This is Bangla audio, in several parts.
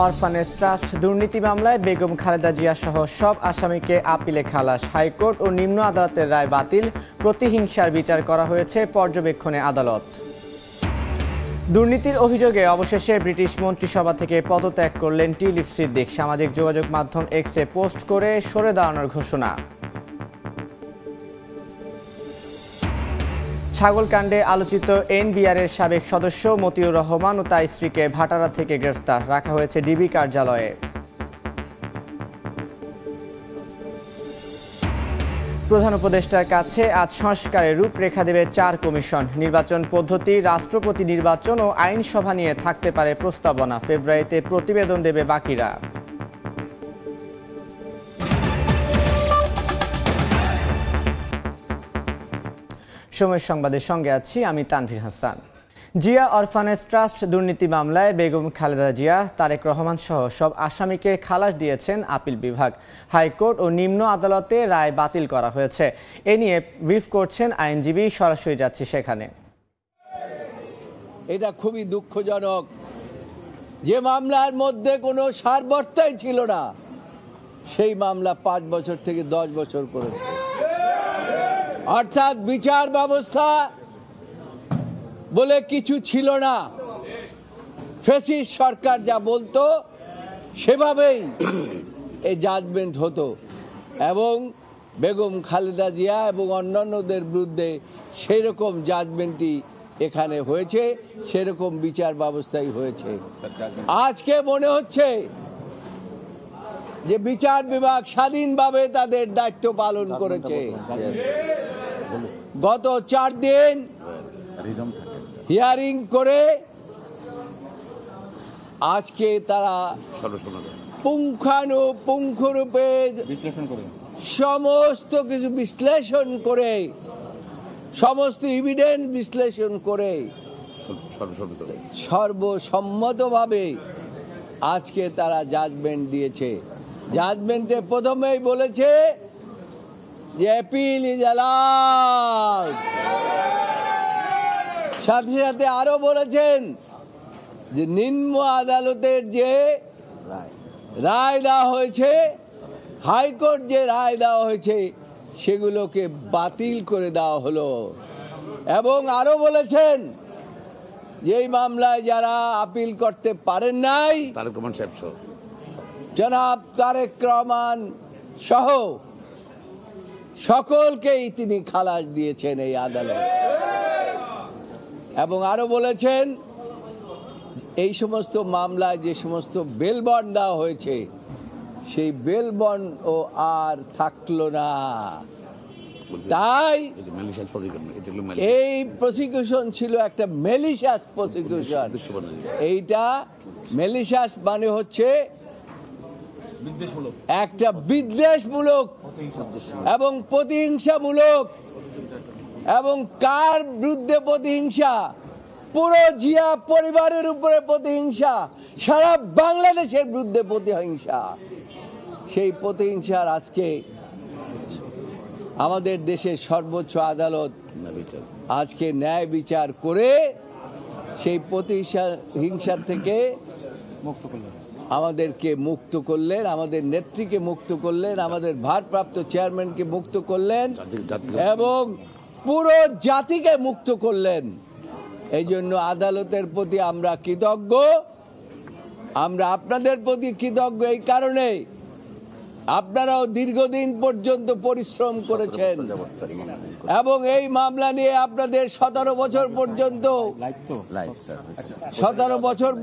অরফানেজ ট্রাস্ট দুর্নীতি মামলায় বেগম খালেদা জিয়া সহ সব আসামিকে আপিলে খালাস। হাইকোর্ট ও নিম্ন আদালতের রায় বাতিল। প্রতিহিংসার বিচার করা হয়েছে পর্যবেক্ষণে আদালত। দুর্নীতির অভিযোগে অবশেষে ব্রিটিশ মন্ত্রিসভা থেকে পদত্যাগ করলেন টিউলিপ সিদ্দিক। সামাজিক যোগাযোগ মাধ্যম এক্সে পোস্ট করে সরে দাঁড়ানোর ঘোষণা। ছাগলকাণ্ডে আলোচিত এনবিআরের সাবেক সদস্য মতিউর রহমান ও তার স্ত্রীকে ভাটারা থেকে গ্রেফতার রাখা হয়েছে ডিবি কার্যালয়ে। প্রধান উপদেষ্টার কাছে আজ সংস্কারের রূপরেখা দেবে 4 কমিশন। নির্বাচন পদ্ধতি, রাষ্ট্রপতি নির্বাচন ও আইনসভা নিয়ে থাকতে পারে প্রস্তাবনা। ফেব্রুয়ারিতে প্রতিবেদন দেবে বাকিরা। সময়ের সংবাদের সঙ্গে আছি আমি তানভীর হাসান। জিয়া অরফানেজ ট্রাস্ট দুর্নীতি মামলায় বেগম খালেদা জিয়া, তারেক রহমান সহ সব আসামিকে খালাস দিয়েছেন আপিল বিভাগ। হাইকোর্ট ও নিম্ন আদালতে রায় বাতিল করা হয়েছে। এ নিয়ে ব্রিফ করছেন আইনজীবী, সরাসরি যাচ্ছি সেখানে। এটা খুবই দুঃখজনক যে মামলার মধ্যে কোনো সারবর্তাই ছিল না, সেই মামলা 5 বছর থেকে 10 বছর করেছে। অর্থাৎ বিচার ব্যবস্থা বলে কিছু ছিল না। ফ্যাসিস্ট সরকার যা বলতো সেভাবেই এই জাজমেন্ট হতো এবং বেগম খালেদা জিয়া এবং অন্যান্যদের বিরুদ্ধে সেই রকম জাজমেন্টই এখানে হয়েছে, সেরকম বিচার ব্যবস্থাই হয়েছে। আজকে মনে হচ্ছে যে বিচার বিভাগ স্বাধীনভাবে তাদের দায়িত্ব পালন করেছে। গত 4 দিন হিয়ারিং করে আজকে তারা পুঙ্খানুপুঙ্খরূপে সমস্ত কিছু বিশ্লেষণ করে, সমস্ত এভিডেন্স বিশ্লেষণ করে সর্বসম্মতভাবে আজকে তারা জাজমেন্ট দিয়েছে। জাজমেন্টে প্রথমেই বলেছে যে অ্যাপিল ইজ অ্যালাউড, সাথে সাথে আরো বলেছেন যে নিম্ন আদালতের যে রায় দেওয়া হয়েছে, হাইকোর্ট যে রায় দেওয়া হয়েছে সেগুলোকে বাতিল করে দেওয়া হলো। এবং আরো বলেছেন যে এই মামলায় যারা আপিল করতে পারেন নাই, জনাব তারেক রহমান সহ সকলকেই তিনি খালাস দিয়েছেন এই আদালত। এবং আরো বলেছেন এই সমস্ত মামলায় যে সমস্ত বেল বন্ড দেওয়া হয়েছে সেই বেল বন্ড ও আর থাকলো না। তাই এই প্রসিকিউশন ছিল একটা মেলিশিয়াস প্রসিকিউশন। এইটা মেলিশিয়াস মানে হচ্ছে একটা বিদ্বেষমূলক এবং প্রতিহিংসামূলক। এবং কার বিরুদ্ধে প্রতিহিংসা? পুরো জিয়া পরিবারের উপরে প্রতিহিংসা, সারা বাংলাদেশের বিরুদ্ধে প্রতিহিংসা। সেই প্রতিহিংসার আজকে আমাদের দেশের সর্বোচ্চ আদালত আজকে ন্যায় বিচার করে সেই প্রতিহিংসা থেকে আমাদেরকে মুক্ত করলেন, আমাদের নেত্রীকে মুক্ত করলেন, আমাদের ভারপ্রাপ্ত চেয়ারম্যানকে মুক্ত করলেন এবং পুরো জাতিকে মুক্ত করলেন। এই জন্য আদালতের প্রতি আমরা কৃতজ্ঞ। আমরা আপনাদের প্রতি কৃতজ্ঞ এই কারণে আপনারাও দীর্ঘদিন পর্যন্ত পরিশ্রম করেছেন এবং এই মামলা নিয়ে আপনাদের 17 বছর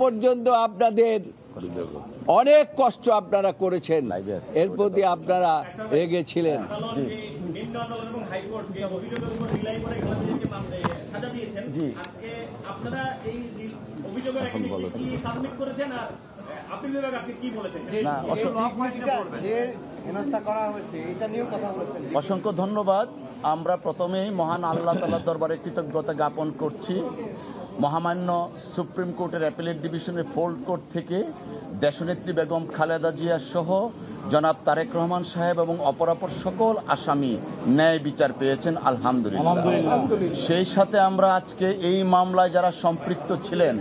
পর্যন্ত আপনাদের অনেক কষ্ট আপনারা করেছেন। এর প্রতি আপনারা রেগেছিলেন। অসংখ্য ধন্যবাদ। আমরা প্রথমেই মহান আল্লাহ তাআলার দরবারে কৃতজ্ঞতা জ্ঞাপন করছি। মহামান্য সুপ্রিম কোর্টের অ্যাপিলেট ডিভিশনের 4 কোর্ট থেকে দেশনেত্রী বেগম খালেদা জিয়া সহ জনাব তারেক রহমান সাহেব এবং অপরাপর সকল আসামি ন্যায় বিচার পেয়েছেন, আলহামদুলিল্লাহ। সেই সাথে আমরা আজকে এই মামলায় যারা সম্পৃক্ত ছিলেন,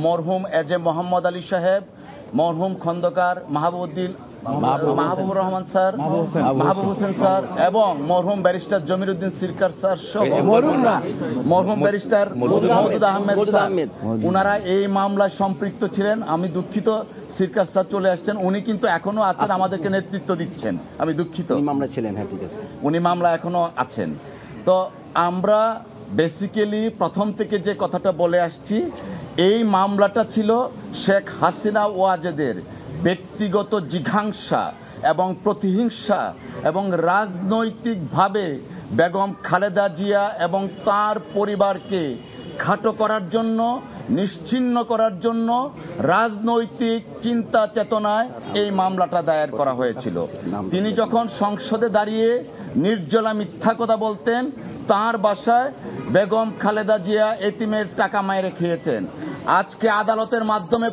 মরহুম এজে মোহাম্মদ আলী সাহেব, মরহুম খন্দকার মাহবুবুর রহমান স্যার, মাহবুব হোসেন স্যার এবং মরহুম ব্যারিস্টার জমির উদ্দিন সিরকার স্যার সহ মরহুম ব্যারিস্টার মওদুদ আহমেদ স্যার, উনারা এই মামলায় সম্পৃক্ত ছিলেন। আমি দুঃখিত, সিরকার স্যার চলে আসছেন, উনি কিন্তু এখনো আছেন, আমাদেরকে নেতৃত্ব দিচ্ছেন। আমি দুঃখিত, মামলা ছিলেন, হ্যাঁ ঠিক আছে, উনি মামলা এখনো আছেন। তো আমরা বেসিক্যালি প্রথম থেকে যে কথাটা বলে আসছি, এই মামলাটা ছিল শেখ হাসিনা ওয়াজেদের ব্যক্তিগত জিঘাংসা এবং প্রতিহিংসা এবং রাজনৈতিকভাবে বেগম খালেদা জিয়া এবং তার পরিবারকে খাটো করার জন্য, নিশ্চিহ্ন করার জন্য রাজনৈতিক চিন্তা চেতনায় এই মামলাটা দায়ের করা হয়েছিল। তিনি যখন সংসদে দাঁড়িয়ে নির্জলা মিথ্যা কথা বলতেন, তার বাসায় বেগম খালেদা জিয়া এতিমের টাকা মাইরে খেয়েছেন। আজকে আদালতের মাধ্যমে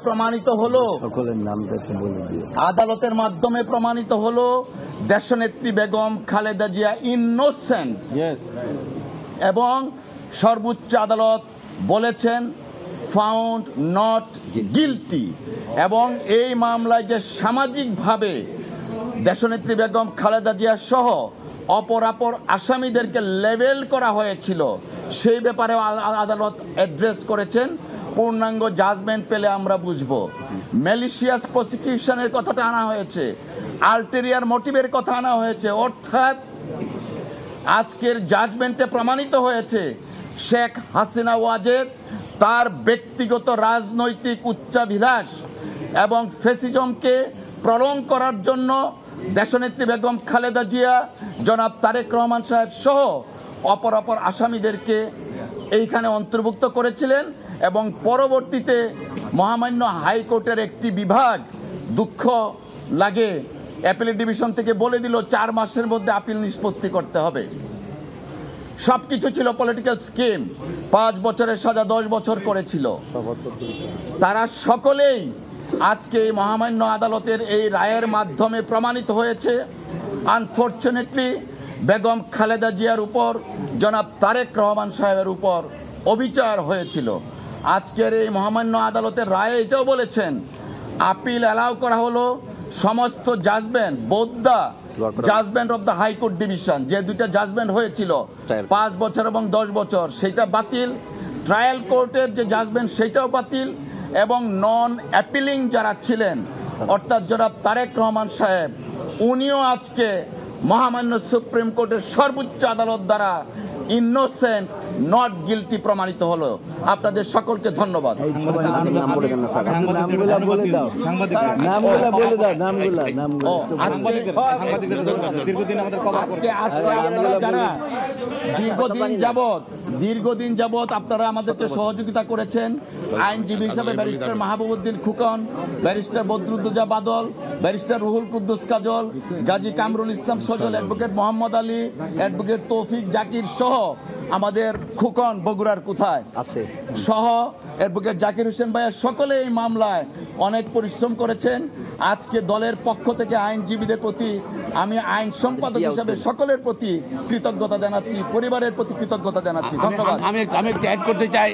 প্রমাণিত হলো, দেশনেত্রী বেগম খালেদা জিয়া ইনোসেন্ট এবং সর্বোচ্চ আদালত বলেছেন ফাউন্ড নট গিলটি। এবং এই মামলায় যে সামাজিকভাবে দেশনেত্রী বেগম খালেদা জিয়া সহ অপরাপর আসামিদেরকে লেবেল করা হয়েছিল, সেই ব্যাপারে আদালত অ্যাড্রেস করেছেন। পূর্ণাঙ্গ জাজমেন্ট পেলে আমরা বুঝবো। ম্যালিশিয়াস প্রসিকিউশনের কথাটা আনা হয়েছে, আলটেরিয়ার মোটিভের কথা আনা হয়েছে, অর্থাৎ আজকের জাজমেন্টে প্রমাণিত হয়েছে শেখ হাসিনা ওয়াজেদ তার ব্যক্তিগত রাজনৈতিক উচ্চাভিলাষ এবং ফ্যাসিজমকে প্রলং করার জন্য দেশনেত্রী বেগম খালেদা জিয়া, জনাব তারেক রহমান সাহেব সহ অপরাপর আসামিদেরকে এইখানে অন্তর্ভুক্ত করেছিলেন। এবং পরবর্তীতে মহামান্য হাইকোর্টের একটি বিভাগ, দুঃখ লাগে, অ্যাপিলেট ডিভিশন থেকে বলে দিল 4 মাসের মধ্যে আপিল নিষ্পত্তি করতে হবে। সবকিছু ছিল পলিটিক্যাল স্কিম। 5 বছরের সাজা 10 বছর করেছিল। তারা সকলেই আজকে মহামান্য আদালতের এই রায়ের মাধ্যমে প্রমাণিত হয়েছে। আনফরচুনেটলি বেগম খালেদা জিয়ার উপর, জনাব তারেক রহমান সাহেবের উপর অবিচার হয়েছিল। আজকের এই মহামান্য আদালতের রায়ে এটাও বলেছেন আপিল অ্যালাউ করা হলো, সমস্ত judgement, both the judgement of the high court division, যে দুইটা জাজমেন্ট হয়েছিল 5 বছর এবং 10 বছর, সেটা বাতিল। ট্রায়াল কোর্টের যে জাজমেন্ট সেটাও বাতিল। এবং নন অ্যাপিলিং যারা ছিলেন, অর্থাৎ জনাব তারেক রহমান সাহেব, উনিও আজকে মহামান্য সুপ্রিম কোর্টের সর্বোচ্চ আদালত দ্বারা ইনোসেন্ট নট গিলটি প্রমাণিত হলো। আপনাদের সকলকে ধন্যবাদ। দীর্ঘদিন যাবত আপনারা আমাদেরকে সহযোগিতা করেছেন। আইনজীবী হিসাবে ব্যারিস্টার মাহবুবউদ্দিন খুকন, ব্যারিস্টার বদরুদ্দোজা বাদল, ব্যারিস্টার রুহুল কুদ্দুস কাজল, গাজী কামরুল ইসলাম সজল, অ্যাডভোকেট মোহাম্মদ আলী, অ্যাডভোকেট তৌফিক জাকির সহ আমাদের খুকন বগুড়ার কোথায় আছে সহ অ্যাডভোকেট জাকির হোসেন ভাইয়া, সকলে এই মামলায় অনেক পরিশ্রম করেছেন। আজকে দলের পক্ষ থেকে আইনজীবীদের প্রতি, আমি আইন সম্পাদক হিসাবে সকলের প্রতি কৃতজ্ঞতা জানাচ্ছি, পরিবারের প্রতি কৃতজ্ঞতা জানাচ্ছি। ধন্যবাদ। আমি একটু অ্যাড করতে চাই।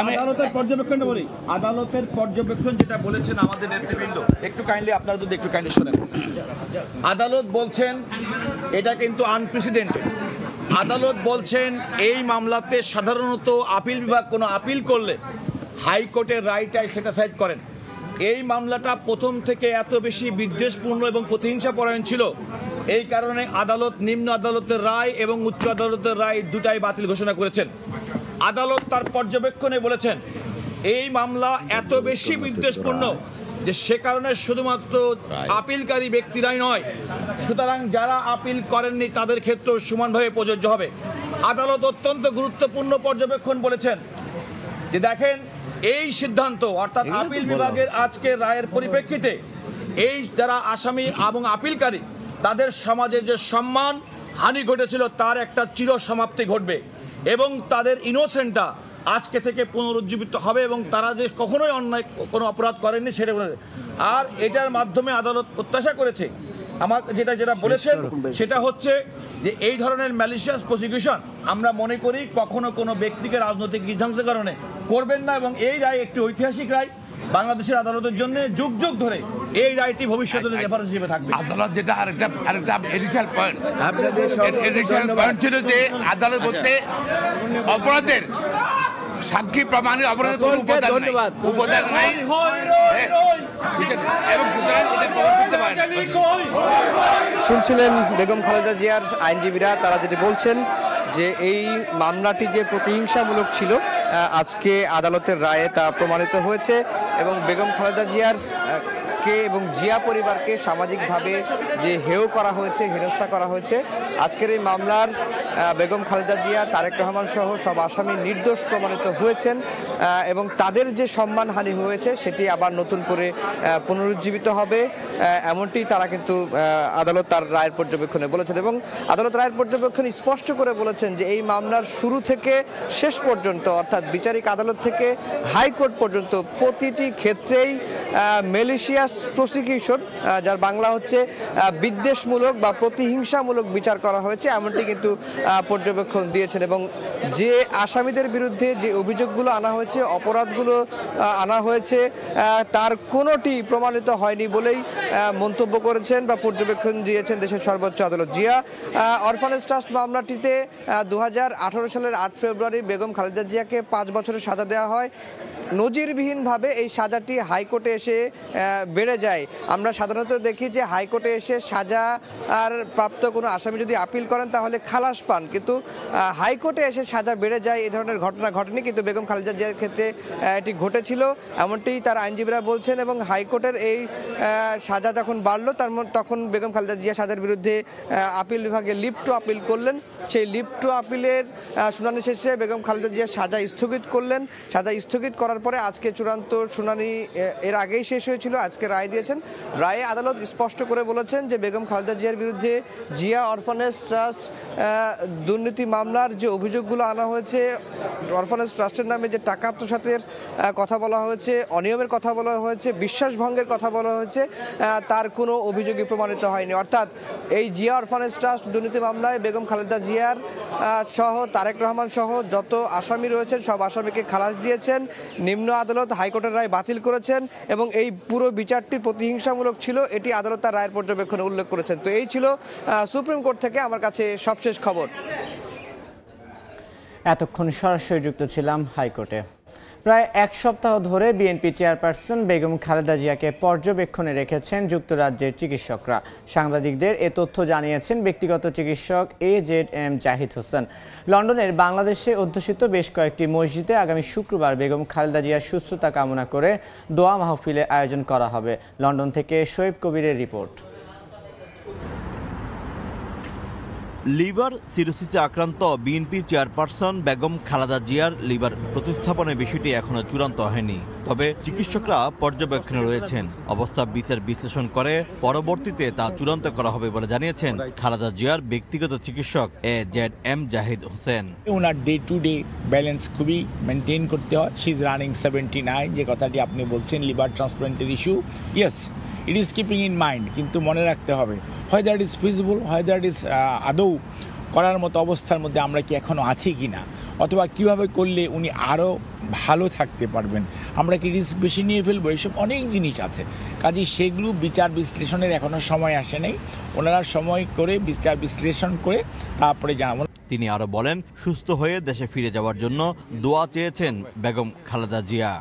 আদালতের পর্যবেক্ষণ বলি, আদালতের পর্যবেক্ষণ যেটা বলেছেন আমাদের নেতৃবৃন্দ, একটু কাইন্ডলি আপনারা যদি একটু কাইন্ডলি শোনেন। আদালত বলছেন এটা কিন্তু আনপ্রেসিডেন্টেড। আদালত বলছেন এই মামলাতে সাধারণত আপিল বিভাগ কোনো আপিল করলে হাইকোর্টের রায়টাই সেটা সাইড করেন। এই মামলাটা প্রথম থেকে এত বেশি বিদ্বেষপূর্ণ এবং প্রতিহিংসা পরায়ণ ছিল, এই কারণে আদালত নিম্ন আদালতের রায় এবং উচ্চ আদালতের রায় দুটাই বাতিল ঘোষণা করেছেন। আদালত তার পর্যবেক্ষণে বলেছেন এই মামলা এত বেশি বিদ্বেষপূর্ণ যে সে কারণে শুধুমাত্র আপিলকারী ব্যক্তিরাই নয়, সুতরাং যারা আপিল করেননি তাদের ক্ষেত্রেও সমানভাবে প্রযোজ্য হবে। আদালত অত্যন্ত গুরুত্বপূর্ণ পর্যবেক্ষণ বলেছেন যে দেখেন এই সিদ্ধান্ত, অর্থাৎ আপিল বিভাগের আজকের রায়ের পরিপ্রেক্ষিতে এই যারা আসামি এবং আপিলকারী তাদের সমাজে যে সম্মান হানি ঘটেছিল তার একটা চির সমাপ্তি ঘটবে এবং তাদের ইনোসেন্টটা আজকে থেকে পুনরুজ্জীবিত হবে এবং তারা যে কখনোই অন্যায় কোনো অপরাধ করেননি সেটা। আর এটার মাধ্যমে আদালত প্রত্যাশা করেছে, আমার যেটা বলেছেন সেটা হচ্ছে যে এই ধরনের ম্যালিশিয়াস প্রসিকিউশন আমরা মনে করি কখনো কোনো ব্যক্তিকে রাজনৈতিক বিধ্বংসের কারণে করবেন না এবং এই রায় একটি ঐতিহাসিক রায়। বাংলাদেশের আদালতের জন্য যুগ যুগ ধরে এই রায়টি ভবিষ্যতে রেফারেন্স হিসেবে থাকবে। আদালত যেটা আরেকটা এডিশনাল পয়েন্ট, আপনাদের সকলকে এডিশনাল ধন্যবাদ। পয়েন্ট ছিল যে আদালত বলছে অপরাধের সাক্ষী প্রমাণের অপরাধের কোনো সকলকে উপাদান নাই, ধন্যবাদ। উপাদান নাই এবং সুতরাং এটা প্রমাণ করতে পারে না। শুনছিলেন বেগম খালেদা জিয়ার আইনজীবীরা, তারা যেটি বলছেন যে এই মামলাটি যে প্রতিহিংসামূলক ছিল আজকে আদালতের রায়ে তা প্রমাণিত হয়েছে এবং বেগম খালেদা জিয়ার কে এবং জিয়া পরিবারকে সামাজিকভাবে যে হেয় করা হয়েছে, হেনস্থা করা হয়েছে, আজকের এই মামলার বেগম খালেদা জিয়া, তারেক রহমান সহ সব আসামি নির্দোষ প্রমাণিত হয়েছেন এবং তাদের যে সম্মানহানি হয়েছে সেটি আবার নতুন করে পুনরুজ্জীবিত হবে, এমনটি তারা কিন্তু আদালত তার রায়ের পর্যবেক্ষণে বলেছেন। এবং আদালত রায়ের পর্যবেক্ষণ স্পষ্ট করে বলেছেন যে এই মামলার শুরু থেকে শেষ পর্যন্ত, অর্থাৎ বিচারিক আদালত থেকে হাইকোর্ট পর্যন্ত প্রতিটি ক্ষেত্রেই ম্যালিশিয়াস প্রসিকিউশন, যার বাংলা হচ্ছে বিদ্বেষমূলক বা প্রতিহিংসামূলক বিচার করা হয়েছে, এমনটি কিন্তু পর্যবেক্ষণ দিয়েছেন। এবং যে আসামিদের বিরুদ্ধে যে অভিযোগগুলো আনা হয়েছে, অপরাধগুলো আনা হয়েছে, তার কোনোটি প্রমাণিত হয়নি বলেই মন্তব্য করেছেন বা পর্যবেক্ষণ দিয়েছেন দেশের সর্বোচ্চ আদালত। জিয়া অরফানেজ ট্রাস্ট মামলাটিতে 2018 সালের 8 ফেব্রুয়ারি বেগম খালেদা জিয়াকে 5 বছরের সাজা দেওয়া হয়। নজিরবিহীনভাবে এই সাজাটি হাইকোর্টে এসে বেড়ে যায়। আমরা সাধারণত দেখি যে হাইকোর্টে এসে সাজা আর প্রাপ্ত কোনো আসামি যদি আপিল করেন তাহলে খালাস পান, কিন্তু হাইকোর্টে এসে সাজা বেড়ে যায় এই ধরনের ঘটনা ঘটেনি, কিন্তু বেগম খালেদা জিয়ার ক্ষেত্রে এটি ঘটেছিল, এমনটি তার আইনজীবীরা বলছেন। এবং হাইকোর্টের এই সাজা যখন বাড়লো তখন বেগম খালেদা জিয়া সাজার বিরুদ্ধে আপিল বিভাগে লিভ টু আপিল করলেন। সেই লিভ টু আপিলের শুনানি শেষে বেগম খালেদা জিয়া সাজা স্থগিত করলেন। সাজা স্থগিত করার পরে আজকে চূড়ান্ত শুনানি এর আগেই শেষ হয়েছিল, আজকে রায় দিয়েছেন। রায়ে আদালত স্পষ্ট করে বলেছেন যে বেগম খালেদা জিয়ার বিরুদ্ধে জিয়া অরফানেজ ট্রাস্ট দুর্নীতি মামলার যে অভিযোগগুলো আনা হয়েছে, অরফানেজ ট্রাস্টের নামে যে টাকা আত্মসাতের কথা বলা হয়েছে, অনিয়মের কথা বলা হয়েছে, বিশ্বাসভঙ্গের কথা বলা হয়েছে, তার কোনো অভিযোগই প্রমাণিত হয়নি। অর্থাৎ এই জিয়া অরফানেজ ট্রাস্ট দুর্নীতি মামলায় বেগম খালেদা জিয়ার সহ তারেক রহমান সহ যত আসামি রয়েছেন সব আসামিকে খালাস দিয়েছেন। নিম্ন আদালত হাইকোর্টের রায় বাতিল করেছেন এবং এই পুরো বিচারটি প্রতিহিংসামূলক ছিল, এটি আদালত তার রায়ের পর্যবেক্ষণে উল্লেখ করেছেন। তো এই ছিল সুপ্রিম কোর্ট থেকে আমার কাছে সবশেষ খবর। এতক্ষণ সরাসরি যুক্ত ছিলাম হাইকোর্টে। প্রায় এক সপ্তাহ ধরে বিএনপি চেয়ারপারসন বেগম খালেদা জিয়াকে পর্যবেক্ষণে রেখেছেন যুক্তরাজ্যের চিকিৎসকরা। সাংবাদিকদের এ তথ্য জানিয়েছেন ব্যক্তিগত চিকিৎসক AZM জাহিদ হোসেন। লন্ডনের বাংলাদেশে অধ্যুষিত বেশ কয়েকটি মসজিদে আগামী শুক্রবার বেগম খালেদা জিয়ার সুস্থতা কামনা করে দোয়া মাহফিলের আয়োজন করা হবে। লন্ডন থেকে শোয়েব কবিরের রিপোর্ট। লিভার সিরোসিসে আক্রান্ত বিএনপি চেয়ারপারসন বেগম খালেদা জিয়ার লিভার প্রতিস্থাপনের বিষয়টি এখনো চূড়ান্ত হয়নি, তবে চিকিৎসকরা পর্যবেক্ষণে রয়েছেন। অবস্থা বিচার বিশ্লেষণ করে পরবর্তীতে তা চূড়ান্ত করা হবে বলে জানিয়েছেন খালেদা জিয়ার ব্যক্তিগত চিকিৎসক AZM Zahid Hossain. Owner day to day balance খুবই মেনটেন করতে হয়। শি ইজ রানিং 79, যে কথাটি আপনি বলছেন লিভার ট্রান্সপ্লান্টের issue, yes it is keeping in mind, কিন্তু মনে রাখতে হবে হয়তো ইট ইজ ফিজিবল, হয়তো ইট ইজ আদৌ করার মতো অবস্থার মধ্যে আমরা কি এখনও আছি কি না, অথবা কীভাবে করলে উনি আরও ভালো থাকতে পারবেন, আমরা কি রিস্ক বেশি নিয়ে ফেলবো, এইসব অনেক জিনিস আছে। কাজেই সেগুলো বিচার বিশ্লেষণের এখনও সময় আসে নাই, ওনারা সময় করে বিচার বিশ্লেষণ করে তারপরে জানাবো। তিনি আরও বলেন, সুস্থ হয়ে দেশে ফিরে যাওয়ার জন্য দোয়া চেয়েছেন বেগম খালেদা জিয়া।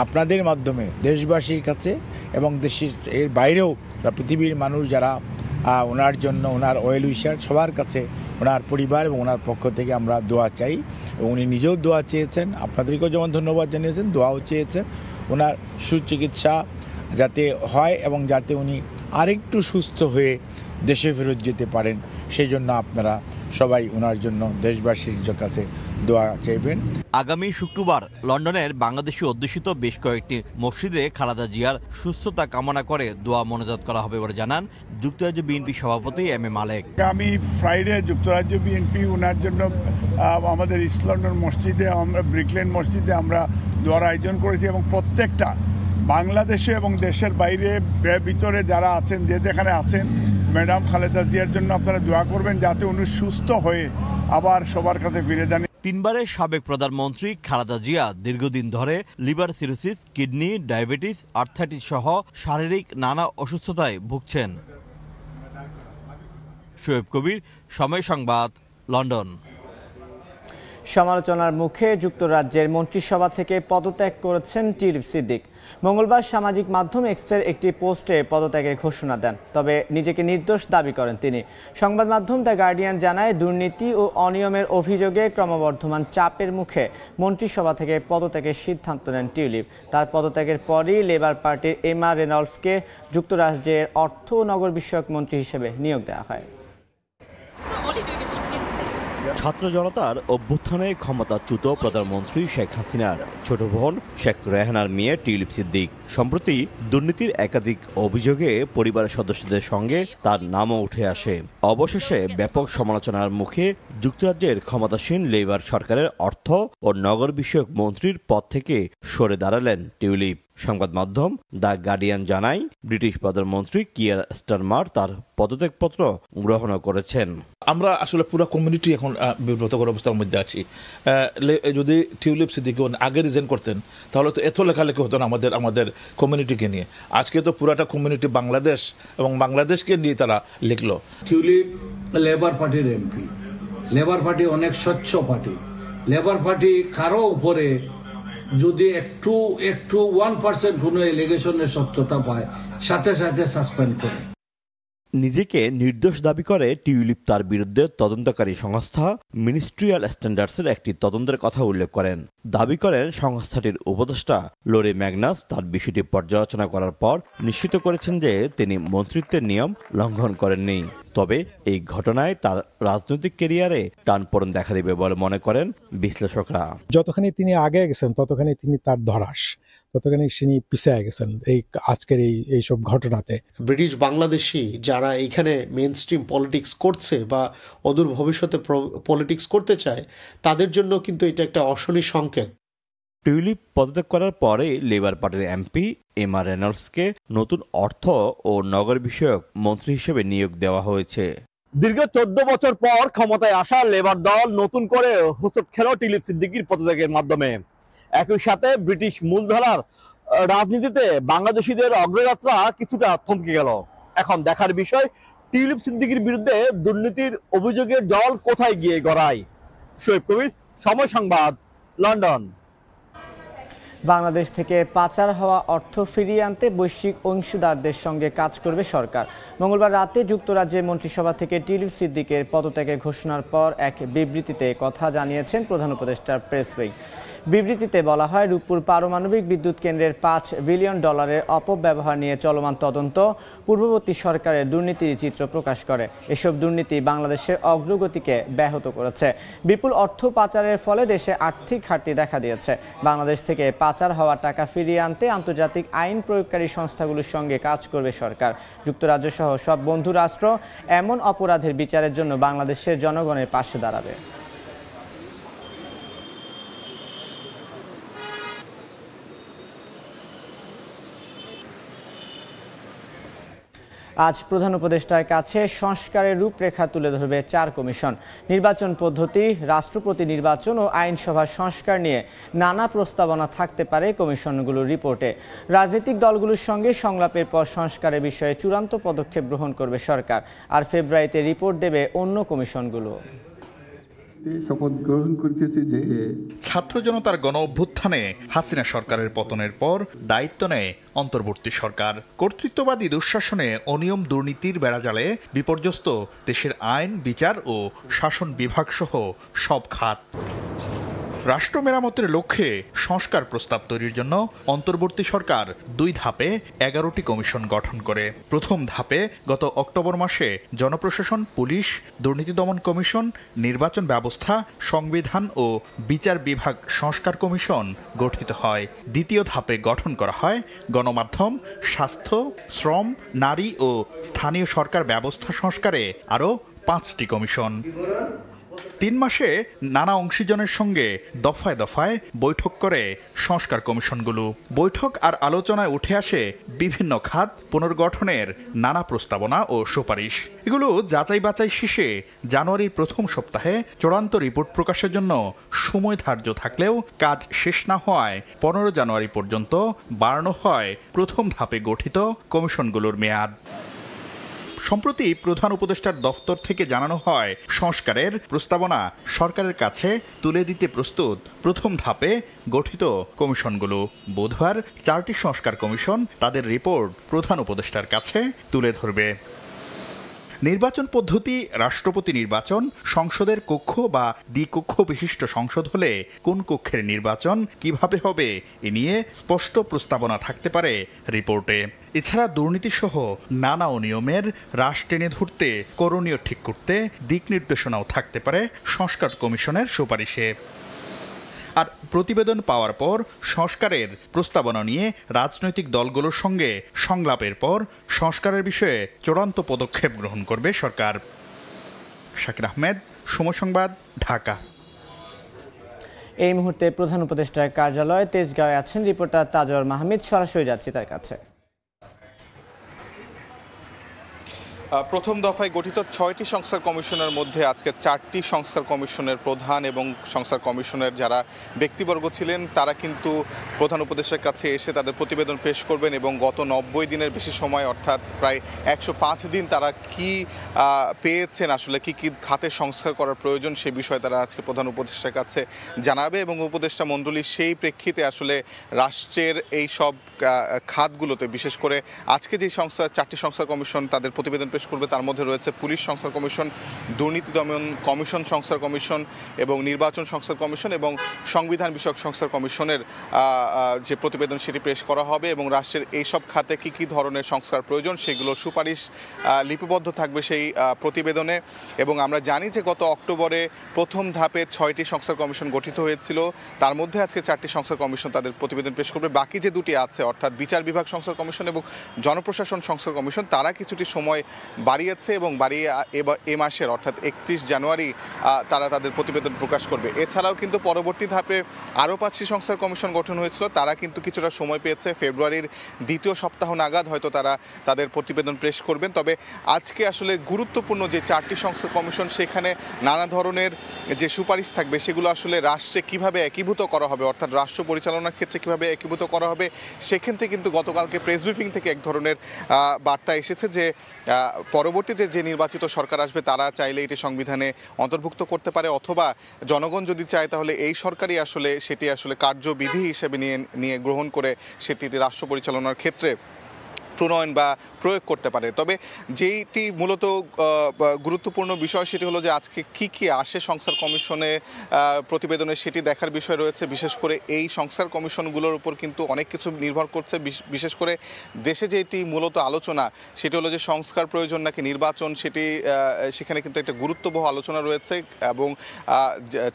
আপনাদের মাধ্যমে দেশবাসীর কাছে এবং দেশের এর বাইরেও পৃথিবীর মানুষ যারা ওনার জন্য, ওনার ওয়েল উইশার, সবার কাছে ওনার পরিবার এবং ওনার পক্ষ থেকে আমরা দোয়া চাই। এবং উনি নিজেও দোয়া চেয়েছেন, আপনাদেরকেও যেমন ধন্যবাদ জানিয়েছেন, দোয়াও চেয়েছেন ওনার সুচিকিৎসা যাতে হয় এবং যাতে উনি আরেকটু সুস্থ হয়ে দেশে ফেরত যেতে পারেন, সেই জন্য আপনারা সবাই ওনার জন্য দেশবাসীর কাছে দোয়া চাইবেন। আগামী শুক্রবার লন্ডনের বাংলাদেশি অধ্যুষিত বেশ কয়েকটি মসজিদে খালেদা জিয়ার সুস্থতা কামনা করে দোয়া মোনাজাত করা হবে বলে জানান যুক্তরাজ্য বিএনপি সভাপতি MM মালেক। আমি ফ্রাইডে যুক্তরাজ্য বিএনপি ওনার জন্য আমাদের ইস্ট লন্ডন মসজিদে, আমরা ব্রিকলেন মসজিদে আমরা দোয়ার আয়োজন করেছি এবং প্রত্যেকটা বাংলাদেশে এবং দেশের বাইরে ভিতরে যারা আছেন, যে যেখানে আছেন, ম্যাডাম খালেদা জিয়ার জন্য আপনারা দোয়া করবেন যাতে উনি সুস্থ হয়ে আবার সবার কাছে ফিরে যান। তিনবারের সাবেক প্রধানমন্ত্রী খালেদা জিয়া দীর্ঘদিন ধরে liver cirrhosis, kidney, diabetes, arthritis সহ শারীরিক নানা অসুস্থতায় ভুগছেন। শোয়েব কবির, সময় সংবাদ, লন্ডন। সমালোচনার মুখে যুক্তরাজ্যের মন্ত্রিসভা থেকে পদত্যাগ করেছেন টিউলিপ সিদ্দিক। মঙ্গলবার সামাজিক মাধ্যম এক্সের একটি পোস্টে পদত্যাগের ঘোষণা দেন, তবে নিজেকে নির্দোষ দাবি করেন তিনি। সংবাদ মাধ্যম দ্য গার্ডিয়ান জানায়, দুর্নীতি ও অনিয়মের অভিযোগে ক্রমবর্ধমান চাপের মুখে মন্ত্রিসভা থেকে পদত্যাগের সিদ্ধান্ত নেন টিউলিপ। তার পদত্যাগের পরই লেবার পার্টির এমা রেনল্ডসকে যুক্তরাজ্যের অর্থ ও নগর বিষয়ক মন্ত্রী হিসেবে নিয়োগ দেওয়া হয়। ছাত্র জনতার অভ্যুত্থানে ক্ষমতাচ্যুত প্রধানমন্ত্রী শেখ হাসিনার ছোট বোন শেখ রেহানার মেয়ে টিউলিপ সিদ্দিক সম্প্রতি দুর্নীতির একাধিক অভিযোগে পরিবারের সদস্যদের সঙ্গে তার নামও উঠে আসে। অবশেষে ব্যাপক সমালোচনার মুখে যুক্তরাজ্যের ক্ষমতাসীন লেবার সরকারের অর্থ ও নগর বিষয়ক মন্ত্রীর পদ থেকে সরে দাঁড়ালেন টিউলিপ। সংবাদ মাধ্যম দ্য গার্ডিয়ান জানায়, ব্রিটিশ প্রধানমন্ত্রী কিয়ার স্টারমার তার পদত্যাগপত্র গ্রহণ করেছেন। আমরা আসলে পুরো কমিউনিটি এখন বিব্রতকর অবস্থার মধ্যে আছি। যদি টিউলিপ সিদ্দিক আগে রিজেন করতেন তাহলে তো এত লেখালেখি হতো না আমাদের কমিউনিটিকে নিয়ে। আজকে তো পুরাটা কমিউনিটি বাংলাদেশ এবং বাংলাদেশকে নিয়ে তারা লিখলো। টিউলিপ লেবার পার্টির এমপি। লেবার পার্টি অনেক স্বচ্ছ পার্টি। লেবার পার্টি কারো উপরে যদি একটু 1% কোনো এলিগেশনের সত্যতা পায়, সাথে সাথে সাসপেন্ড করে। নিজেকে নির্দোষ দাবি করে টিউলিপ তার বিরুদ্ধে তদন্তকারী সংস্থা মিনিস্ট্রিয়াল স্ট্যান্ডার্ডসের একটি তদন্তের কথা উল্লেখ করেন। দাবি করেন সংস্থাটির উপদেষ্টা লরি ম্যাগনাস তার বিষয়টি পর্যালোচনা করার পর নিশ্চিত করেছেন যে তিনি মন্ত্রিত্বের নিয়ম লঙ্ঘন করেননি। তবে এই ঘটনায় তার রাজনৈতিক ক্যারিয়ারে টানপোড়েন দেখা দেবে বলে মনে করেন বিশ্লেষকরা। যতখানি তিনি আগে গেছেন ততখানি তিনি তার ধরাস, ততখানি তিনি পিছিয়ে গেছেন এই আজকের এইসব ঘটনাতে। ব্রিটিশ বাংলাদেশি যারা এইখানে মেইন স্ট্রিম পলিটিক্স করছে বা অদূর ভবিষ্যতে পলিটিক্স করতে চায়, তাদের জন্য কিন্তু এটা একটা অশনি সংকেত। টিউলিপ পদত্যাগ করার পরে লেবার পার্টির এমপি এমা রেনল্ডসকে নতুন অর্থ ও নগর বিষয়ক মন্ত্রী হিসেবে নিয়োগ দেওয়া হয়েছে। দীর্ঘ 14 বছর পর ক্ষমতায় আসা লেবার দল নতুন করে হোঁচট খেল টিউলিপ সিদ্দিকির পদত্যাগের মাধ্যমে। একই সাথে ব্রিটিশ মূলধারার রাজনীতিতে বাংলাদেশিদের অগ্রযাত্রা কিছুটা থমকে গেল। এখন দেখার বিষয়, টিউলিপ সিদ্দিকির বিরুদ্ধে দুর্নীতির অভিযোগের জল কোথায় গিয়ে গড়ায়। শোয়েব কবির, সময় সংবাদ, লন্ডন। বাংলাদেশ থেকে পাচার হওয়া অর্থ ফিরিয়ে আনতে বৈশ্বিক অংশীদারদের সঙ্গে কাজ করবে সরকার। মঙ্গলবার রাতে যুক্তরাজ্যের মন্ত্রিসভা থেকে টিউলিপ সিদ্দিকের পদত্যাগের ঘোষণার পর এক বিবৃতিতে কথা জানিয়েছেন প্রধান উপদেষ্টার প্রেস উইং। বিবৃতিতে বলা হয়, রূপপুর পারমাণবিক বিদ্যুৎ কেন্দ্রের $5 বিলিয়ন অপব্যবহার নিয়ে চলমান তদন্ত পূর্ববর্তী সরকারের দুর্নীতির চিত্র প্রকাশ করে। এসব দুর্নীতি বাংলাদেশের অগ্রগতিকে ব্যাহত করেছে। বিপুল অর্থ পাচারের ফলে দেশে আর্থিক ঘাটতি দেখা দিয়েছে। বাংলাদেশ থেকে পাচার হওয়া টাকা ফিরিয়ে আনতে আন্তর্জাতিক আইন প্রয়োগকারী সংস্থাগুলোর সঙ্গে কাজ করবে সরকার। যুক্তরাজ্য সহ সব বন্ধু রাষ্ট্র এমন অপরাধের বিচারের জন্য বাংলাদেশের জনগণের পাশে দাঁড়াবে। আজ প্রধান উপদেষ্টার কাছে সংস্কারের রূপরেখা তুলে ধরবে 4 কমিশন। নির্বাচন পদ্ধতি, রাষ্ট্রপতি নির্বাচন ও আইনসভার সংস্কার নিয়ে নানা প্রস্তাবনা থাকতে পারে কমিশনগুলোর রিপোর্টে। রাজনৈতিক দলগুলোর সঙ্গে সংলাপের পর সংস্কারের বিষয়ে চূড়ান্ত পদক্ষেপ গ্রহণ করবে সরকার। আর ফেব্রুয়ারিতে রিপোর্ট দেবে অন্য কমিশনগুলো। শপথ গ্রহণ করতেছি যে ছাত্র জনতার গণ অভ্যুত্থানে হাসিনা সরকারের পতনের পর দায়িত্ব নেয় অন্তর্বর্তী সরকার। কর্তৃত্ববাদী দুঃশাসনে অনিয়ম দুর্নীতির বেড়াজালে বিপর্যস্ত দেশের আইন, বিচার ও শাসন বিভাগ সহ সব খাত। রাষ্ট্র মেরামতের লক্ষ্যে সংস্কার প্রস্তাব তৈরির জন্য অন্তর্বর্তী সরকার 2 ধাপে 11টি কমিশন গঠন করে। প্রথম ধাপে গত অক্টোবর মাসে জনপ্রশাসন, পুলিশ, দুর্নীতি দমন কমিশন, নির্বাচন ব্যবস্থা, সংবিধান ও বিচার বিভাগ সংস্কার কমিশন গঠিত হয়। দ্বিতীয় ধাপে গঠন করা হয় গণমাধ্যম, স্বাস্থ্য, শ্রম, নারী ও স্থানীয় সরকার ব্যবস্থা সংস্কারে আরও 5টি কমিশন। 3 মাসে নানা অংশীজনের সঙ্গে দফায় দফায় বৈঠক করে সংস্কার কমিশনগুলো। বৈঠক আর আলোচনায় উঠে আসে বিভিন্ন খাত পুনর্গঠনের নানা প্রস্তাবনা ও সুপারিশ। এগুলো যাচাই বাছাই শেষে জানুয়ারির প্রথম সপ্তাহে চূড়ান্ত রিপোর্ট প্রকাশের জন্য সময় ধার্য থাকলেও কাজ শেষ না হওয়ায় 15 জানুয়ারি পর্যন্ত বাড়ানো হয় প্রথম ধাপে গঠিত কমিশনগুলোর মেয়াদ। সম্প্রতি প্রধান উপদেষ্টার দফতর থেকে জানানো হয় সংস্কারের প্রস্তাবনা সরকারের কাছে তুলে দিতে প্রস্তুত প্রথম ধাপে গঠিত কমিশনগুলো। বুধবার 4টি সংস্কার কমিশন তাদের রিপোর্ট প্রধান উপদেষ্টার কাছে তুলে ধরবে। নির্বাচন পদ্ধতি, রাষ্ট্রপতি নির্বাচন, সংসদের কক্ষ বা দ্বিকক্ষ বিশিষ্ট সংসদ হলে কোন কক্ষের নির্বাচন কিভাবে হবে এ নিয়ে স্পষ্ট প্রস্তাবনা থাকতে পারে রিপোর্টে। এছাড়া দুর্নীতিসহ নানা অনিয়মের রাশ টেনে ধরতে করণীয় ঠিক করতে দিক নির্দেশনাও থাকতে পারে সংস্কার কমিশনের সুপারিশে। আর প্রতিবেদন পাওয়ার পর সংস্কারের প্রস্তাবনা নিয়ে রাজনৈতিক দলগুলোর সঙ্গে সংলাপের পর সংস্কারের বিষয়ে চূড়ান্ত পদক্ষেপ গ্রহণ করবে সরকার। শাকির আহমেদ, সময় সংবাদ, ঢাকা। এই মুহূর্তে প্রধান উপদেষ্টার কার্যালয় তেজগাঁওয়ে আছেন রিপোর্টার তাজওয়ার মাহমুদ, সরাসরি যাচ্ছি তার কাছে। প্রথম দফায় গঠিত 6টি সংস্কার কমিশনের মধ্যে আজকে 4টি সংস্কার কমিশনের প্রধান এবং সংস্কার কমিশনের যারা ব্যক্তিবর্গ ছিলেন তারা কিন্তু প্রধান উপদেষ্টার কাছে এসে তাদের প্রতিবেদন পেশ করবেন এবং গত 90 দিনের বেশি সময় অর্থাৎ প্রায় 105 দিন তারা কি পেয়েছেন, আসলে কি কি খাতে সংস্কার করার প্রয়োজন সে বিষয়ে তারা আজকে প্রধান উপদেষ্টার কাছে জানাবে এবং উপদেষ্টা মণ্ডলী সেই প্রেক্ষিতে আসলে রাষ্ট্রের এই সব খাতগুলোতে বিশেষ করে আজকে যে 4টি সংস্কার কমিশন তাদের প্রতিবেদন পেশ করবে তার মধ্যে রয়েছে পুলিশ সংস্কার কমিশন, দুর্নীতি দমন কমিশন সংস্কার কমিশন এবং নির্বাচন সংস্কার কমিশন এবং সংবিধান বিষয়ক সংস্কার কমিশনের যে প্রতিবেদন সেটি পেশ করা হবে এবং রাষ্ট্রের এই সব খাতে কি কি ধরনের সংস্কার প্রয়োজন সেগুলো সুপারিশ লিপিবদ্ধ থাকবে সেই প্রতিবেদনে। এবং আমরা জানি যে গত অক্টোবরে প্রথম ধাপে 6টি সংস্কার কমিশন গঠিত হয়েছিল, তার মধ্যে আজকে 4টি সংস্কার কমিশন তাদের প্রতিবেদন পেশ করবে। বাকি যে দুটি আছে অর্থাৎ বিচার বিভাগ সংস্কার কমিশন এবং জনপ্রশাসন সংস্কার কমিশন তারা কিছুটি সময় বাড়িয়েছে এবং বাড়িয়ে এ মাসের অর্থাৎ 31 জানুয়ারি তারা তাদের প্রতিবেদন প্রকাশ করবে। এছাড়াও কিন্তু পরবর্তী ধাপে আরও 5টি সংস্কার কমিশন গঠন হয়েছিল, তারা কিন্তু কিছুটা সময় পেয়েছে, ফেব্রুয়ারির দ্বিতীয় সপ্তাহ নাগাদ হয়তো তারা তাদের প্রতিবেদন পেশ করবেন। তবে আজকে আসলে গুরুত্বপূর্ণ যে 4টি সংস্কার কমিশন সেখানে নানা ধরনের যে সুপারিশ থাকবে সেগুলো আসলে রাষ্ট্রে কিভাবে একীভূত করা হবে অর্থাৎ রাষ্ট্র পরিচালনার ক্ষেত্রে কিভাবে একীভূত করা হবে সেক্ষেত্রে কিন্তু গতকালকে প্রেস ব্রিফিং থেকে এক ধরনের বার্তা এসেছে যে পরবর্তীতে যে নির্বাচিত সরকার আসবে তারা চাইলে এটি সংবিধানে অন্তর্ভুক্ত করতে পারে অথবা জনগণ যদি চায় তাহলে এই সরকারই আসলে সেটি আসলে কার্যবিধি হিসেবে নিয়ে গ্রহণ করে সেটিতে রাষ্ট্র পরিচালনার ক্ষেত্রে প্রণয়ন বা প্রয়োগ করতে পারে। তবে যেইটি মূলত গুরুত্বপূর্ণ বিষয় সেটি হলো যে আজকে কি কি আসে সংস্কার কমিশনে প্রতিবেদনে সেটি দেখার বিষয় রয়েছে। বিশেষ করে এই সংস্কার কমিশনগুলোর উপর কিন্তু অনেক কিছু নির্ভর করছে। বিশেষ করে দেশে যেটি মূলত আলোচনা সেটি হলো যে সংস্কার প্রয়োজন নাকি নির্বাচন, সেখানে কিন্তু একটা গুরুত্ববহ আলোচনা রয়েছে এবং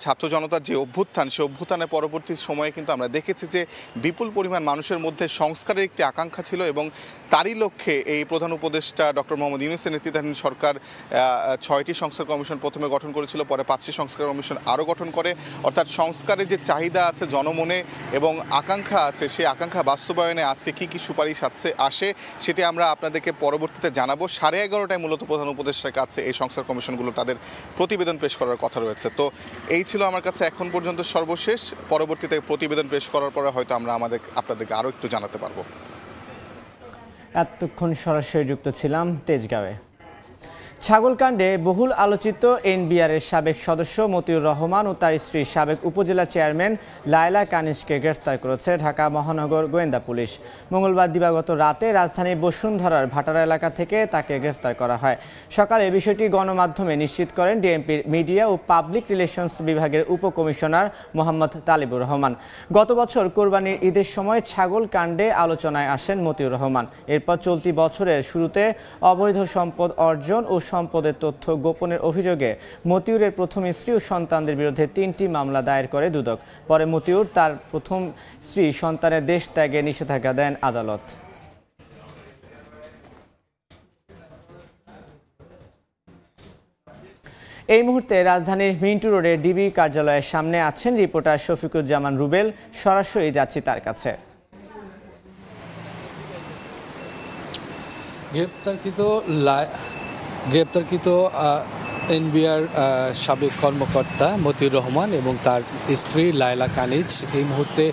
ছাত্র জনতার যে অভ্যুত্থান সেই অভ্যুত্থানের পরবর্তী সময়ে কিন্তু আমরা দেখেছি যে বিপুল পরিমাণ মানুষের মধ্যে সংস্কারের একটি আকাঙ্ক্ষা ছিল এবং তারই লক্ষ্যে এই প্রধান উপদেষ্টা ডক্টর মোহাম্মদ ইউনূসের নেতৃত্বাধীন সরকার 6টি সংস্কার কমিশন প্রথমে গঠন করেছিল, পরে 5টি সংস্কার কমিশন আরও গঠন করে। অর্থাৎ সংস্কারের যে চাহিদা আছে জনমনে এবং আকাঙ্ক্ষা আছে সেই আকাঙ্ক্ষা বাস্তবায়নে আজকে কি কি সুপারিশ আসে সেটি আমরা আপনাদেরকে পরবর্তীতে জানাবো। 11:30টায় মূলত প্রধান উপদেষ্টার কাছে এই সংস্কার কমিশনগুলো তাদের প্রতিবেদন পেশ করার কথা রয়েছে। তো এই ছিল আমার কাছে এখন পর্যন্ত সর্বশেষ। পরবর্তীতে প্রতিবেদন পেশ করার পরে হয়তো আমরা আপনাদেরকে আরও একটু জানাতে পারবো। এতক্ষণ সরাসরি যুক্ত ছিলাম তেজগাঁওয়ে। ছাগলকাণ্ডে বহুল আলোচিত এনবিআরের সাবেক সদস্য মতিউর রহমান ও তার স্ত্রী সাবেক উপজেলা চেয়ারম্যান লায়লা কানিজকে গ্রেফতার করেছে ঢাকা মহানগর গোয়েন্দা পুলিশ। মঙ্গলবার দিবাগত রাতে রাজধানীর বসুন্ধরার ভাটারা এলাকা থেকে তাকে গ্রেফতার করা হয়। সকালে বিষয়টি গণমাধ্যমে নিশ্চিত করেন ডিএমপির মিডিয়া ও পাবলিক রিলেশনস বিভাগের উপকমিশনার মোহাম্মদ তালিবুর রহমান। গত বছর কোরবানির ঈদের সময় ছাগল কাণ্ডে আলোচনায় আসেন মতিউর রহমান। এরপর চলতি বছরের শুরুতে অবৈধ সম্পদ অর্জন ও সম্পদের তথ্য গোপনের অভিযোগে মতিউরের প্রথম স্ত্রী ও সন্তানদের বিরুদ্ধে 3টি মামলা দায়ের করে দুদক। পরে মতিউর তার প্রথম স্ত্রী সন্তানের দেশ ত্যাগে নিষেধাজ্ঞা দেন আদালত। এই মুহূর্তে রাজধানীর মিন্টু রোডে ডিবি কার্যালয়ের সামনে আছেন রিপোর্টার শফিকুজ্জামান রুবেল। সরাসরি যাচ্ছি তার কাছে। গ্রেপ্তারকৃত এনবিআর সাবেক কর্মকর্তা মতিউর রহমান এবং তার স্ত্রী লায়লা কানিজ এই মুহূর্তে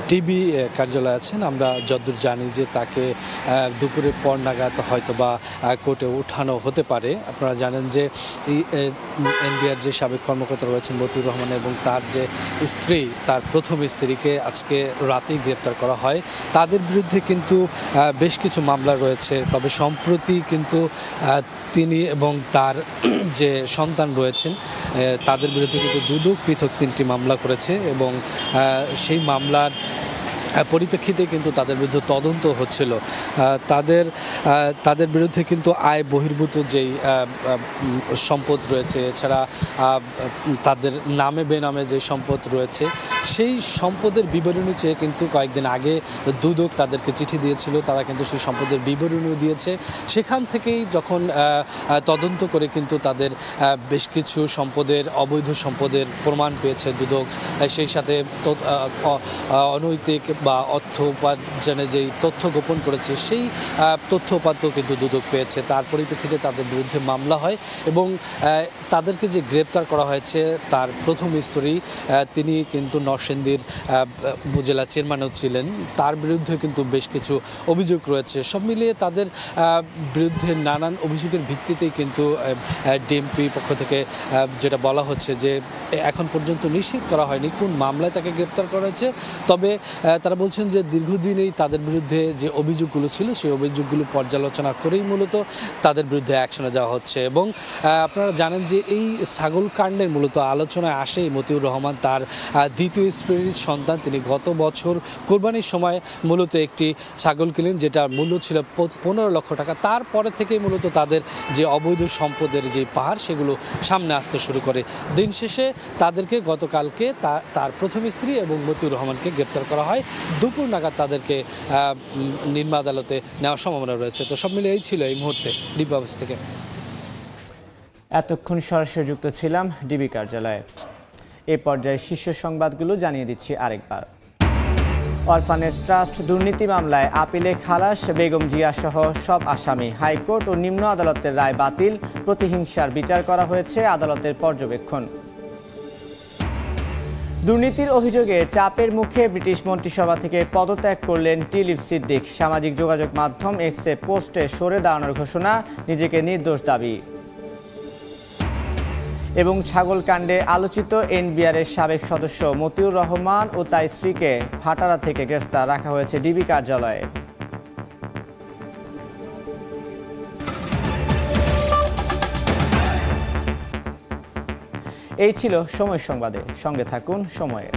ডিবি কার্যালয়ে আছেন। আমরা যতদূর জানি যে তাকে দুপুরের পর নাগাদ হয়তো বা কোর্টে উঠানো হতে পারে। আপনারা জানেন যে এনবিআর যে সাবেক কর্মকর্তা রয়েছেন মতিউর রহমান এবং তার যে স্ত্রী, তার প্রথম স্ত্রীকে আজকে রাতেই গ্রেপ্তার করা হয়। তাদের বিরুদ্ধে কিন্তু বেশ কিছু মামলা রয়েছে, তবে সম্প্রতি কিন্তু তিনি এবং তার যে সন্তান রয়েছেন তাদের বিরুদ্ধে কিন্তু দুদক পৃথক 3টি মামলা করেছে এবং সেই মামলার পরিপ্রেক্ষিতে কিন্তু তাদের বিরুদ্ধে তদন্ত হচ্ছিল। তাদের বিরুদ্ধে কিন্তু আয় বহির্ভূত যেই সম্পদ রয়েছে, এছাড়া তাদের নামে বেনামে যে সম্পদ রয়েছে সেই সম্পদের বিবরণী চেয়ে কিন্তু কয়েকদিন আগে দুদক তাদেরকে চিঠি দিয়েছিল। তারা কিন্তু সেই সম্পদের বিবরণীও দিয়েছে। সেখান থেকেই যখন তদন্ত করে কিন্তু তাদের বেশ কিছু সম্পদের, অবৈধ সম্পদের প্রমাণ পেয়েছে দুদক। সেই সাথে অনৈতিক বা অর্থ উপার্জনে যেই তথ্য গোপন করেছে সেই তথ্য উপাত্ত কিন্তু দুদক পেয়েছে। তার পরিপ্রেক্ষিতে তাদের বিরুদ্ধে মামলা হয় এবং তাদেরকে যে গ্রেপ্তার করা হয়েছে তার প্রথম স্ত্রী, তিনি কিন্তু নরসিংদীর উপজেলা চেয়ারম্যানও ছিলেন। তার বিরুদ্ধে কিন্তু বেশ কিছু অভিযোগ রয়েছে। সব মিলিয়ে তাদের বিরুদ্ধে নানান অভিযোগের ভিত্তিতেই কিন্তু ডিএমপি পক্ষ থেকে যেটা বলা হচ্ছে যে এখন পর্যন্ত নিশ্চিত করা হয়নি কোন মামলায় তাকে গ্রেপ্তার করা হয়েছে। তবে তারা বলছেন যে দীর্ঘদিনেই তাদের বিরুদ্ধে যে অভিযোগগুলো ছিল সেই অভিযোগগুলো পর্যালোচনা করেই মূলত তাদের বিরুদ্ধে অ্যাকশনে যাওয়া হচ্ছে। এবং আপনারা জানেন যে এই ছাগল কাণ্ডের মূলত আলোচনায় আসে মতিউর রহমান, তার দ্বিতীয় স্ত্রীর সন্তান। তিনি গত বছর কোরবানির সময় মূলত একটি ছাগল কিনেন যেটার মূল্য ছিল 15 লক্ষ টাকা। তারপরে থেকেই মূলত তাদের যে অবৈধ সম্পদের যে পাহাড় সেগুলো সামনে আসতে শুরু করে। দিন শেষে তাদেরকে গতকালকে তার প্রথম স্ত্রী এবং মতিউর রহমানকে গ্রেপ্তার করা হয়। দুপুর নাগাদ তাদেরকে নিম্ন আদালতে নেওয়ার সম্ভাবনা রয়েছে। তো সব মিলে এই ছিল এই মুহূর্তে ডিবি অফিস থেকে। এতক্ষণ সরাসরি যুক্ত ছিলাম ডিবি কার্যালয়ে। এই পর্যায়ে শীর্ষ সংবাদগুলো জানিয়ে দিচ্ছি আরেকবার। অরফানেজ ট্রাস্ট দুর্নীতি মামলায় আপিলে খালাস বেগম জিয়া সহ সব আসামি। হাইকোর্ট ও নিম্ন আদালতের রায় বাতিল। প্রতিহিংসার বিচার করা হয়েছে আদালতের পর্যবেক্ষণ। দুর্নীতির অভিযোগে চাপের মুখে ব্রিটিশ মন্ত্রিসভা থেকে পদত্যাগ করলেন টিলিপ সিদ্দিক। সামাজিক যোগাযোগ মাধ্যম এক্সে পোস্টে সরে দাঁড়ানোর ঘোষণা, নিজেকে নির্দোষ দাবি। এবং ছাগল কাণ্ডে আলোচিত এনবিআরের সাবেক সদস্য মতিউর রহমান ও তার স্ত্রীকে ভাটারা থেকে গ্রেফতার রাখা হয়েছে ডিবি কার্যালয়ে। এই ছিল সময় সংবাদে, সঙ্গে থাকুন সময়ে।